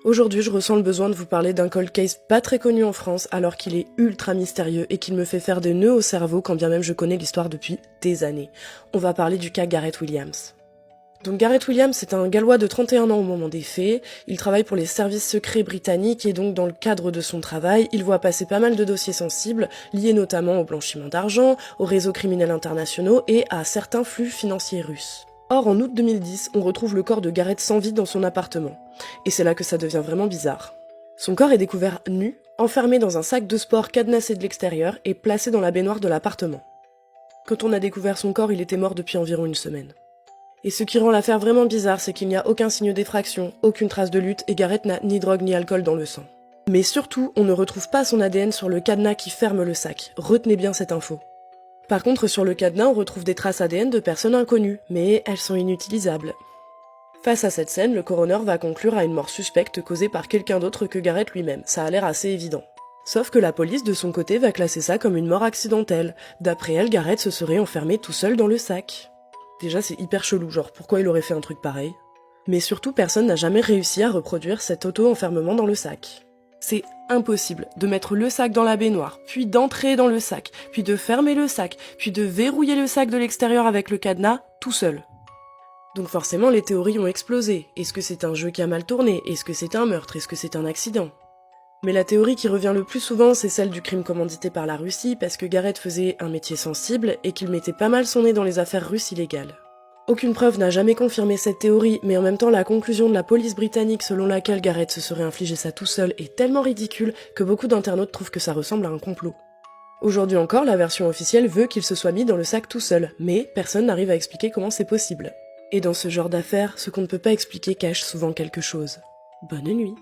Aujourd'hui, je ressens le besoin de vous parler d'un cold case pas très connu en France, alors qu'il est ultra mystérieux et qu'il me fait faire des nœuds au cerveau quand bien même je connais l'histoire depuis des années. On va parler du cas Gareth Williams. Donc Gareth Williams, c'est un Gallois de 31 ans au moment des faits, il travaille pour les services secrets britanniques et donc dans le cadre de son travail, il voit passer pas mal de dossiers sensibles, liés notamment au blanchiment d'argent, aux réseaux criminels internationaux et à certains flux financiers russes. Or, en août 2010, on retrouve le corps de Gareth sans vie dans son appartement. Et c'est là que ça devient vraiment bizarre. Son corps est découvert nu, enfermé dans un sac de sport cadenassé de l'extérieur et placé dans la baignoire de l'appartement. Quand on a découvert son corps, il était mort depuis environ une semaine. Et ce qui rend l'affaire vraiment bizarre, c'est qu'il n'y a aucun signe d'effraction, aucune trace de lutte et Gareth n'a ni drogue ni alcool dans le sang. Mais surtout, on ne retrouve pas son ADN sur le cadenas qui ferme le sac. Retenez bien cette info. Par contre, sur le cadenas, on retrouve des traces ADN de personnes inconnues, mais elles sont inutilisables. Face à cette scène, le coroner va conclure à une mort suspecte causée par quelqu'un d'autre que Gareth lui-même, ça a l'air assez évident. Sauf que la police, de son côté, va classer ça comme une mort accidentelle. D'après elle, Gareth se serait enfermé tout seul dans le sac. Déjà, c'est hyper chelou, genre pourquoi il aurait fait un truc pareil. Mais surtout, personne n'a jamais réussi à reproduire cet auto-enfermement dans le sac. C'est impossible de mettre le sac dans la baignoire, puis d'entrer dans le sac, puis de fermer le sac, puis de verrouiller le sac de l'extérieur avec le cadenas, tout seul. Donc forcément, les théories ont explosé. Est-ce que c'est un jeu qui a mal tourné? Est-ce que c'est un meurtre? Est-ce que c'est un accident? Mais la théorie qui revient le plus souvent, c'est celle du crime commandité par la Russie, parce que Gareth faisait un métier sensible et qu'il mettait pas mal son nez dans les affaires russes illégales. Aucune preuve n'a jamais confirmé cette théorie, mais en même temps la conclusion de la police britannique selon laquelle Gareth se serait infligé ça tout seul est tellement ridicule que beaucoup d'internautes trouvent que ça ressemble à un complot. Aujourd'hui encore, la version officielle veut qu'il se soit mis dans le sac tout seul, mais personne n'arrive à expliquer comment c'est possible. Et dans ce genre d'affaires, ce qu'on ne peut pas expliquer cache souvent quelque chose. Bonne nuit.